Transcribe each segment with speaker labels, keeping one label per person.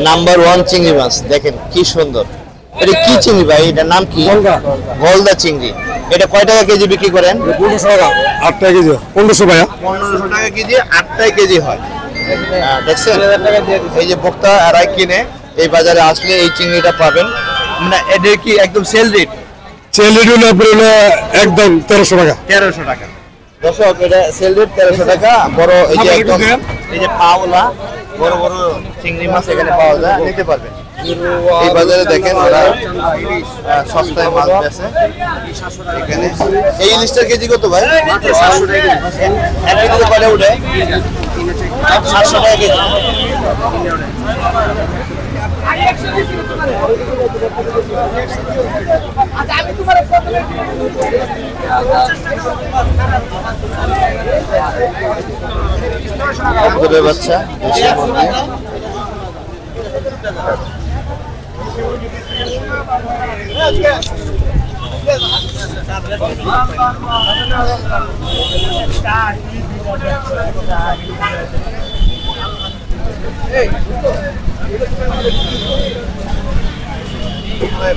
Speaker 1: Number 1 চিংড়ি মাছ দেখেন কি সুন্দর। এটা কি চিংড়ি ভাই, এটার নাম কি? গলদা চিংড়ি। এটা কয় টাকা কেজি বিক্রি করেন?
Speaker 2: 1500 টাকা 8 টাকা কেজি। 1500 ভাইয়া,
Speaker 1: 1500 টাকা কেজি, 8 টাকা কেজি হয়। দেখছেন এই যে বক্তা এরাই কিনে, এই বাজারে আসলে এই চিংড়িটা পাবেন। মানে এটা কি একদম সেল রেট?
Speaker 2: সেল রেট হলো একদম 1300 টাকা।
Speaker 1: 1300 টাকা দর্শক, এটা সেল রেট 1300 টাকা। বড় এই যে একদম এই যে পাওলা বড় বড় চিংড়ি মাছ এখানে পাওয়া যায়, নিতে পারবেন। এই বাজারে দেখেন ওরা সস্তায় মাছ বেচে এখানে। এই ইলিশটার কেজি কত ভাই? 700 টাকা কেজি। এক কেজিতে কয়টা উঠে? 700 টাকা কেজি। বাচ্চা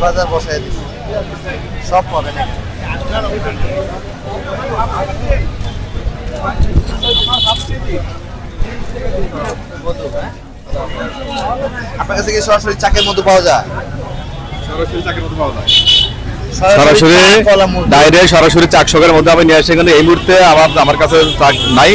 Speaker 1: বাজার বসায় দিচ্ছি, সব পাবেন। আপনার কাছে কি সরাসরি চাকের মতো পাওয়া যায়?
Speaker 3: সরাসরি ডাইরেক্ট সরাসরি চাকশকের মধ্যে আমি নিয়ে আসি। কিন্তু এই মুহূর্তে আমার কাছে চাক নাই,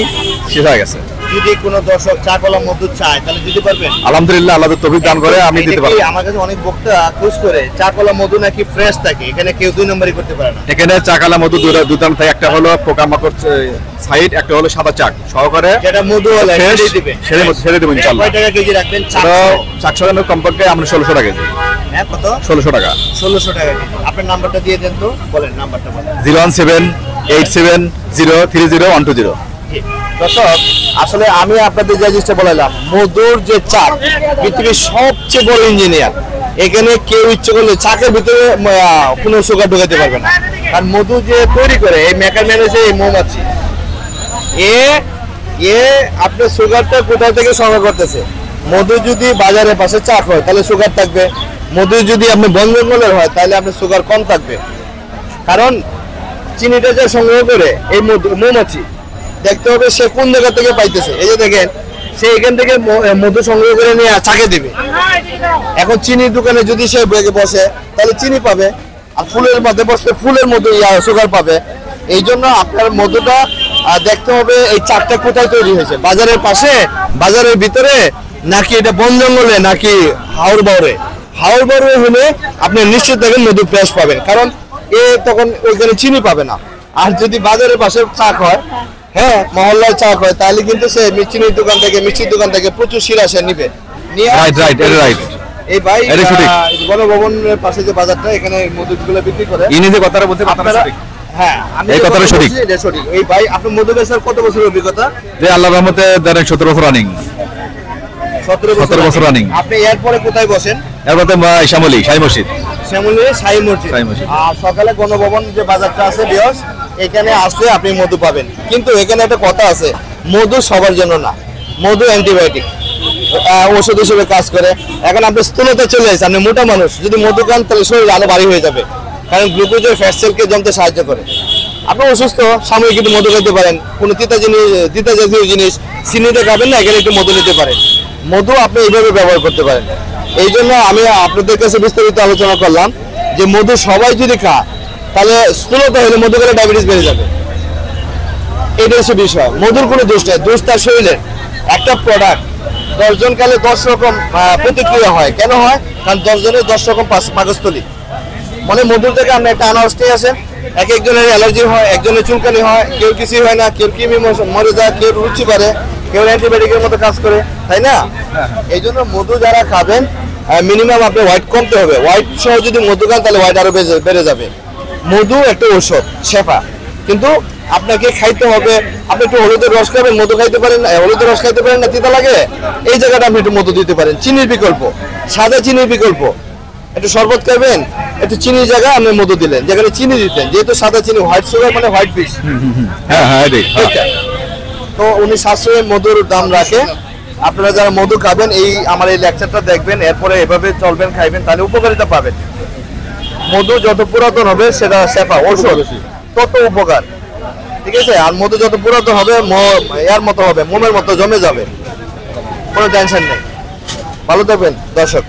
Speaker 3: শেষ হয়ে গেছে।
Speaker 1: যদি কোনো দর্শক চা কলা মধু চায় তাহলে দিতে পারবেন?
Speaker 3: আলহামদুলিল্লাহ, আল্লাহ তৌফিক দান করে আমি দিতে পারবো।
Speaker 1: আমার কাছে অনেক বক্তা খোঁজ করে চা কলা মধু নাকি ফ্রেশ থাকে, এখানে কেউ 2 নম্বরই করতে পারে না।
Speaker 3: এখানে চা কলা মধু দুটো থাকে, একটা হলো পোকামাকড় সাইড, একটা হলো সাদা চাক সহকারে।
Speaker 1: যেটা মধু হলে
Speaker 3: ছেড়ে দেবো ইনশাআল্লাহ।
Speaker 1: কয় টাকা কেজি রাখবেন?
Speaker 3: চাকশকের কমপক্ষে আমরা 1600 টাকা কেজি।
Speaker 1: হ্যাঁ, কত?
Speaker 3: 1600 টাকা।
Speaker 1: 1600 টাকা কেজি। আপনার নাম্বারটা দিয়ে দেন তো, বলেন নাম্বারটা বলেন।
Speaker 3: 01787030120।
Speaker 1: দর্শক, আসলে আমি আপনাদের যে জিনিসটা বলাইলাম, মধুর যে চাক পৃথিবীর সবচেয়ে বড় ইঞ্জিনিয়ার। এখানে কেউ ইচ্ছে করলে চাকের ভিতরে কোনো সুগার ঢোকাতে পারবে না, কারণ মধু যে তৈরি করে এই মেকারম্যান হচ্ছে এই মৌমাছি। আপনার সুগারটা কোথা থেকে সংগ্রহ করতেছে? মধু যদি বাজারের পাশে চাক হয় তাহলে সুগার থাকবে, মধু যদি আপনি বন জঙ্গলের হয় তাহলে আপনার সুগার কম থাকবে। কারণ চিনিটা যে সংগ্রহ করে এই মৌমাছি, দেখতে হবে সে কোন জায়গা থেকে পাইতেছে। এই যে দেখেন, সে এখান থেকে মধু সংগ্রহ করে নিয়ে চাকে দিবে। এখন চিনির দোকানে যদি সে বসে তাহলে চিনি পাবে, আর ফুলের মধ্যে বসলে ফুলের মধ্যে সুগার পাবে। এই জন্য আপনার মধুটা দেখতে হবে এই চাকটা কোথায় তৈরি হয়েছে, বাজারের পাশে, বাজারের ভিতরে, নাকি এটা বন জঙ্গলে, নাকি হাওড় বাউরে। হাওড় বাউরে হলে আপনি নিশ্চিত দেখেন মধু ফ্রেশ পাবেন, কারণ তখন ওইখানে চিনি পাবে না। আর যদি বাজারের পাশে চাক হয়, হ্যাঁ মহল্লায় চাক হয়, তাহলে কিন্তু সে মিষ্টির দোকান থেকে প্রচুর শিরা সে নিবে। এই ভাই গণভবনের পাশে যে বাজারটা, এখানে মধুগুলো বিক্রি করে। হ্যাঁ, এই কথাটা সঠিক। এই ভাই, আপনার মধু বেচার কত বছর অভিজ্ঞতা?
Speaker 3: যে আল্লাহর রহমতে 17 বছর রানিং।
Speaker 1: 17 বছর রানিং। আপনি এরপরে কোথায় বসেন?
Speaker 3: এরপরে শ্যামলী শাহী মসজিদ।
Speaker 1: আর সকালে গণভবন যে বাজারটা আছে বিয়স, এখানে আসলে আপনি মধু পাবেন। কিন্তু এখানে একটা কথা আছে, মধু সবার জন্য না, মধু অ্যান্টিবায়োটিক, ওষুধ হিসেবে কাজ করে। এখন আপনি স্থূলতা চলে আসছে, আপনি মোটা মানুষ, যদি মধু খান তাহলে শরীর আরো ভারী হয়ে যাবে, কারণ গ্লুকোজের ফ্যাট সেলকে জমতে সাহায্য করে। আপনি অসুস্থ, সাময়িক একটু মধু খেতে পারেন। কোনো তিতা জাতীয় জিনিস চিনিতে খাবেন না, এখানে একটু মধু নিতে পারেন। মধু আপনি এইভাবে ব্যবহার করতে পারেন। এই জন্য আমি আপনাদের কাছে বিস্তারিত আলোচনা করলাম যে মধু সবাই যদি খায় তাহলে স্থূলতা হলে মধু খেলে ডায়াবেটিস বেড়ে যাবে। এটা হচ্ছে বিষয়। মধুর কোনো দোষ নেই, দোষ তার শরীরের। একটা প্রোডাক্ট 10 জন কালে 10 রকম প্রতিক্রিয়া হয়। কেন হয়? কারণ 10 জনের 10 রকম পাকস্থলী। মানে মধুর থেকে আপনি একটা আনারসটি আছে, এক একজনের অ্যালার্জি হয়, একজনের চুলকানি হয়, কেউ কিছুই হয় না, কেউ কৃমি মরে যায়, কেউ রুচি বাড়ে, কেউ অ্যান্টিবায়োটিকের মতো কাজ করে, তাই না? এই জন্য মধু যারা খাবেন মিনিমাম আপনি হোয়াইট কমতে হবে। হোয়াইট সহ যদি মধু খান তাহলে হোয়াইট আরো বেড়ে যাবে। মধু একটা ঔষধ, শেফা, কিন্তু আপনাকে খাইতে হবে। আপনি একটু হলুদের রস খাবেন, মধু খাইতে পারেন না, হলুদের রস খাইতে পারেন না, তিতা লাগে, এই জায়গাটা আপনি একটু মধু দিতে পারেন। চিনির বিকল্প, সাদা চিনির বিকল্প, একটু শরবত খাবেন, একটু চিনির জায়গায় আপনি মধু দিলেন, যেখানে চিনি দিতেন, যেহেতু সাদা চিনি, হোয়াইট সুগার মানে হোয়াইট বিষ। তো উনি সাশ্রয়ের মধুর দাম রাখে। আপনারা যারা মধু খাবেন এই আমার এই লেকচারটা দেখবেন, এরপরে এভাবে চলবেন, খাইবেন, তাহলে উপকারিতা পাবেন। মধু যত পুরাতন হবে সেটা সেফা ঔষধ তত উপকার, ঠিক আছে। আর মধু যত পুরাতন হবে এর মতো হবে, মোমের মতো জমে যাবে, কোনো টেনশন নেই। ভালো থাকবেন দর্শক।